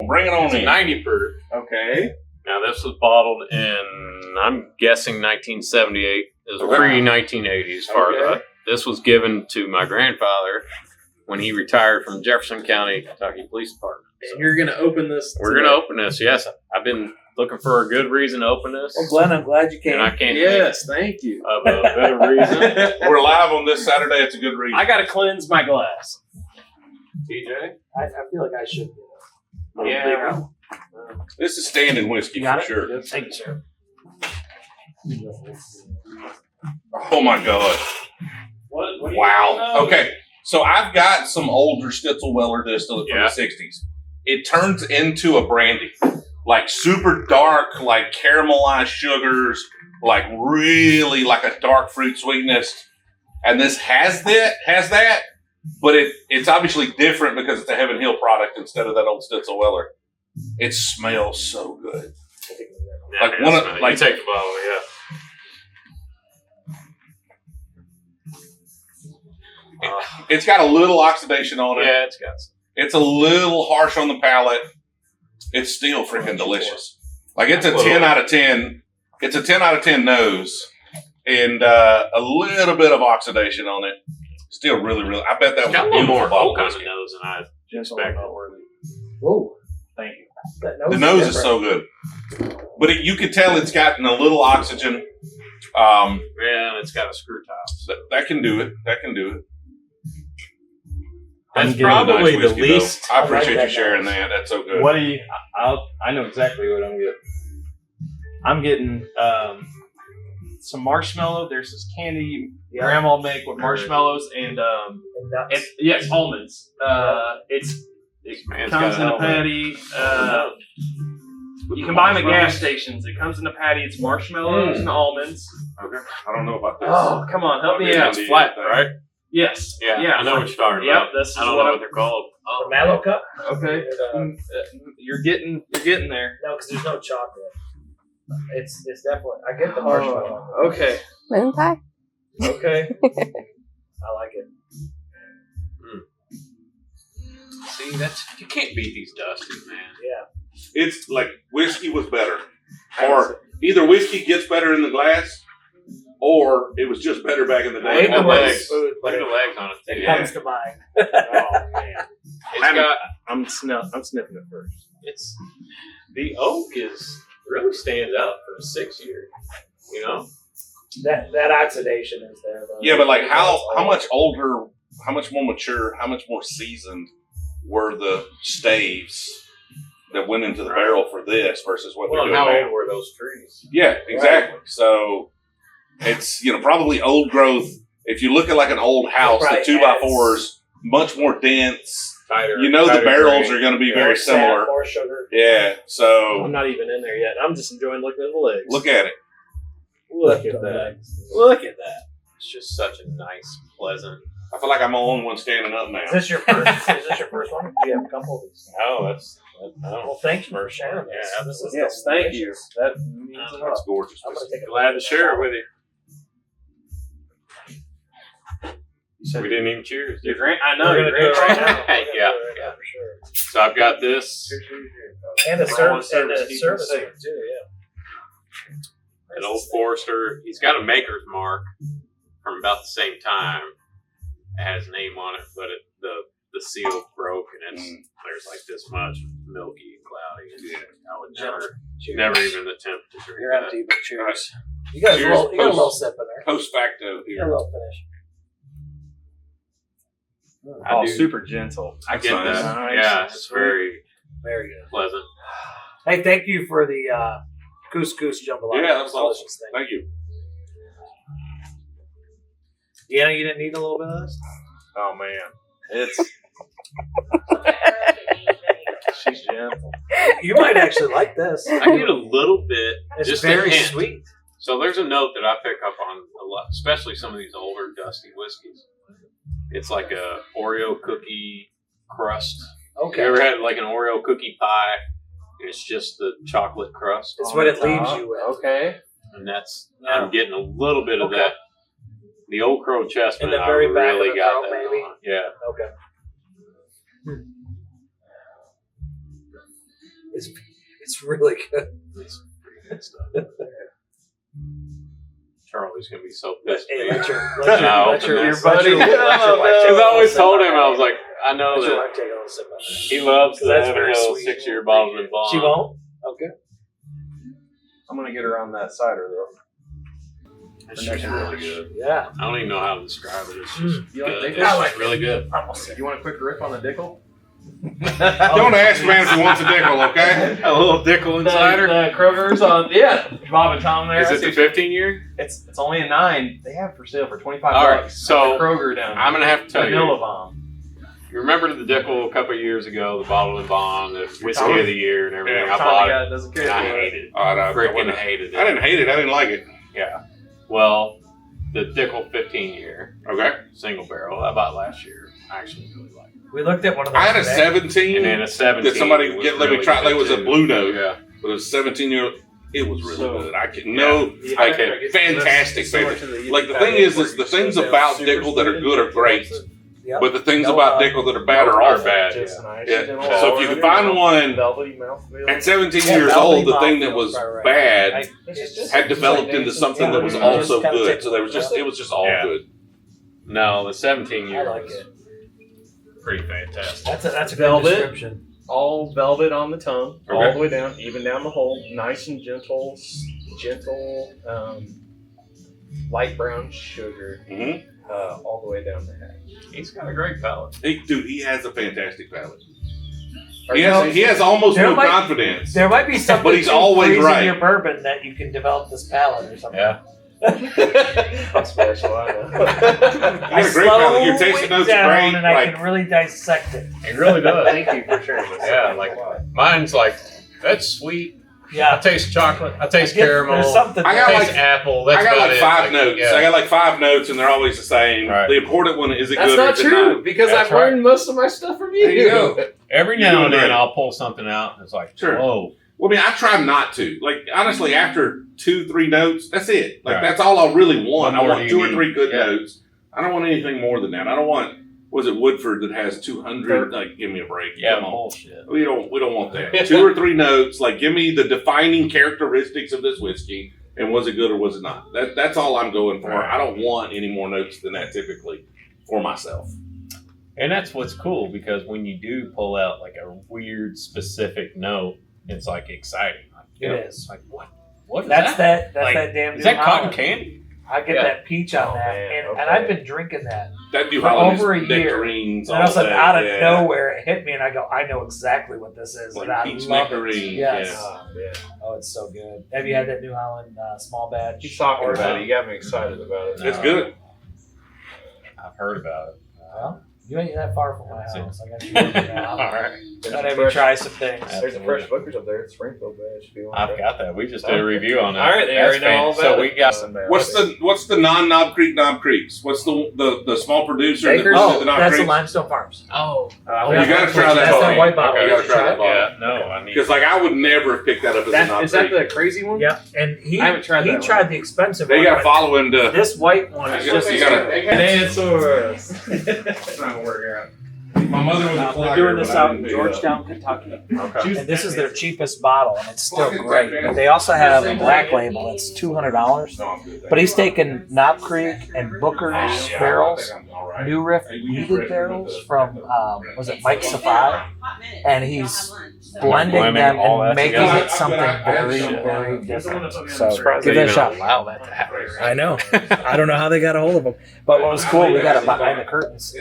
Bring it on It's in. 90 proof. Okay. Now, this was bottled in, I'm guessing, 1978. It was pre-1980 as far as this was given to my grandfather when he retired from Jefferson County, Kentucky Police Department. So you're going to open this? We're going to open this, yes. I've been looking for a good reason to open this. Well, Glenn, I'm glad you came. And I can't thank you. Of a better reason. We're live on this Saturday. It's a good reason. I got to cleanse my glass. TJ? I feel like I should do that. Yeah. This is standing whiskey for sure. Yep. Thank you, sir. Oh my God. What Wow. Okay. So I've got some older Stitzelweller distillate from the 60s. It turns into a brandy. Like super dark, like caramelized sugars, like really like a dark fruit sweetness. And this has that, but it's obviously different because it's a Heaven Hill product instead of that old Stitzelweller. It smells so good. Like one of, like take the bottle, It's got a little oxidation on it. Yeah, it's got some. It's a little harsh on the palate. It's still freaking delicious. Like it's a 10 out of 10. It's a 10 out of 10 nose. And a little bit of oxidation on it. Still really, really. I bet that was got a a little more bottle oak on whiskey. the nose than I expected. Whoa. Thank you. The nose is so good. But you could tell it's gotten a little oxygen. Yeah, and it's got a screw top. That can do it. That can do it. That's Really probably nice whiskey, the least. though. I appreciate you sharing that. That's so good. What do you? I know exactly what I'm getting. I'm getting some marshmallow. There's this candy grandma make with marshmallows and nuts. yes, almonds. It comes in a patty. You can buy them at gas stations. It comes in a patty. It's marshmallows and almonds. Okay. I don't know about this. Oh, come on, help me out. It's flat, right? Yes. Yeah, I know what you're talking Yep, about. this is I don't know what they're called. The mallow cup? Okay. You're getting there. No, because there's no chocolate. It's definitely. I get the marshmallow. Okay. Moon pie? Okay. I like it. See, you can't beat these Dusties, man. Yeah. It's like whiskey was better. Or either whiskey gets better in the glass, or it was just better back in the day. Ain't the legs. food, Look but at the legs on it. it Yeah. comes to mind. Oh man. It's got. I'm sniffing it first. It's the oak really stands out for a 6 year. You know. That oxidation is there, though. Yeah, but like how much older, how much more mature, how much more seasoned were the staves that went into the barrel for this versus what Well, they're and doing how now? old were those trees? Yeah, exactly. So it's probably old growth. If you look at like an old house, Right, the 2x4s much more dense. Tighter. The barrels are going to be very similar. More sugar. Yeah. So I'm not even in there yet. I'm just enjoying looking at the legs. look at it. Look at that. Look at that. It's just such a nice, pleasant. I feel like I'm the only one standing up now. Is this your first? Is this your first one? Do you have a couple of these? Oh, that's. Well, thank you for sharing this. Yeah, This is Yes, thank you. delicious. That means a lot. That's gorgeous. I'm gonna take a Glad to share it with you. said We didn't even cheers. Did we? I know. We're You're gonna do it right right now. now. Hey, yeah. Yeah, for sure. So I've got this. And the service Keep service it one too. Yeah. An old Forester. He's got a maker's mark from about the same time. It has a name on it, but the seal broke and there's like this much milky and cloudy. And I would never even attempt to drink You're that. empty, but cheers. You got Cheers, a little sip in there. Post facto You got a here. little finish. Oh, I do. super gentle. I get That's that. nice. Yeah, it's very Very good. pleasant. Hey, thank you for the couscous jambalaya. Yeah, that was awesome. Delicious thing. Thank you. Deanna, you didn't need a little bit of this? Oh man, it's she's gentle. You might actually like this. I get a little bit, It's just very a hint. sweet. So there's a note that I pick up on a lot, especially some of these older dusty whiskeys. It's like a Oreo cookie crust. Okay. You ever had like an Oreo cookie pie? And it's just the chocolate crust. It's on what the it leaves top, you with. Okay. And that's Yeah. I'm getting a little bit of Okay. that. The Old Crow Chestnut, In the very I back of really the got throat, that maybe? on. Yeah. Okay. It's really good. It's pretty good stuff. Charlie's gonna be so pissed. Hey, at me. let your buddy. Because I always told him, I was like, I know Let your that wife take a little sip of that. he loves the That's Heaven very Hill sweet. 6-year bottled and bond. She won't? Okay. I'm gonna get her on that cider though. That shit's really good. Yeah. I don't even know how to describe it. It's just You like good. Dickel? It's I like just really good. You want a quick riff on the Dickel? Don't ask man if he wants a Dickel, okay? A little Dickel insider. The Kroger's on, Bob and Tom there. Is it the 15-year? It's only a 9. They have it for sale for $25. All right, so Kroger down there. I'm gonna have to tell Vanilla you. Bomb. You remember the Dickel a couple of years ago, the bottled and bond, the whiskey of the year, and everything. Yeah, I bought it. Doesn't care. And I hated it. I Freaking hated I it. didn't hate it. I didn't like it. Yeah. Well, the Dickel 15-year Okay. single barrel I bought last year. I actually really liked it. We looked at one of those. I had a today. 17. And then a 17. Did somebody was let me really try? good It was a too. blue note. Yeah. But it was 17-year. It was really So- good. I can Okay. fantastic. Like the thing is the things about Dickel that are good are great, Yep. but the things No, about Dickel that are bad are are awful. bad. Just nice. Yeah. Gentle So if you can find one velvety mouthfeel. at 17 Yeah, years velvety old, the thing that mouthfeel, was right. bad It's had developed into something that was Yeah. also Just kinda good. take- So it was just all Yeah. good. No, the 17-year I like was it. pretty fantastic. That's a Velvet. good description. All velvet on the tongue, all Okay. the way down, even down the hole. Nice and gentle, light brown sugar, hmm all the way down the head. He's got a great palate. Dude, he has a fantastic palate. Are He you has, guys- he has almost There no might- confidence. There might be something But he's to always freeze right. in your bourbon that you can develop this palate or something. Yeah. How special I know. You got a great palate. Your tasting notes are great. and I Like, can really dissect it. He really does. Thank you for sharing this. Yeah, like mine's like, that's sweet. I Yeah. taste chocolate. I taste There's caramel. something. I I got taste like- apple. That's I got about like it. 5 notes. Yeah. I got like 5 notes, and they're always the same. Right. The important one is it That's good or not is it true not? because That's I've learned most of my stuff from you. There you go. Every You're now doing and then great. I'll pull something out and it's like, Sure. whoa. Well, I mean, I try not to. Like, honestly, after 2-3 notes, that's it. Like, Right. that's all I really want. What I more want do 2 you or 3 need? good Yeah. notes. I don't want anything more than that. I don't want, was it Woodford that has 200? Like, give me a break. Yeah, Come on. bullshit. We don't want that. 2 or 3 notes. Like, give me the defining characteristics of this whiskey, and was it good or was it not? That's all I'm going for. Right. I don't want any more notes than that typically for myself. And that's what's cool because when you do pull out like a weird specific note, it's like exciting. Like, It is. Like what is That's that? That's Like, that damn. Is New that cotton Holland. candy? I get Yeah. that peach on Oh, that, man, and okay. I've been drinking that. That New For Holland over a is year. nectarines. And all of a sudden, day, out of yeah. nowhere, it hit me, and I go, I know exactly what this is. Like and I peach love nectarine, it. Yes. yeah. Oh, man. Oh, it's so good. Have you had that New Holland small batch? Keep talking Or- about it. You got me excited about it. It's good. I've heard about it. Well, you ain't that far from my That's it. house. I got you working now. All right. Gotta have you try some things. There's a fresh Booker's up there at Springfield. But it should be one I've there. got that. We just did a review on that. All right, they That's already know all fan- about So it. we got What's the non-Knob Creek Knob Creeks? What's the small producer that Baker's? produces Oh, the Knob that's the Creeks? Limestone Farms. Oh, You gotta try that That's bottle. that white bottle. You gotta try that bottle. yeah. No, I need. Because like I would never have picked that up as a Knob Is that Creek. the crazy one? Yeah, and he I haven't tried he that tried one. the expensive They one. gotta but follow him to. This white one is You just. gotta- Dinosaurs. It's not gonna work out. My mother was a They're flogger, doing this but I out in didn't do that. Georgetown, Kentucky. Okay. And this is their cheapest bottle, and it's still great. But they also have a black label. It's $200. No, I'm good. But he's taken Knob Creek and Booker's Yeah, barrels, I think I'm all right. New Riff heated barrels from was it Mike Safai, and he's blending Blending them all and that making together. it something very, very different. So Surprised give they that a even shot. allow that to happen. I know. I don't know how they got a hold of them. But what was cool, we got it behind the curtains.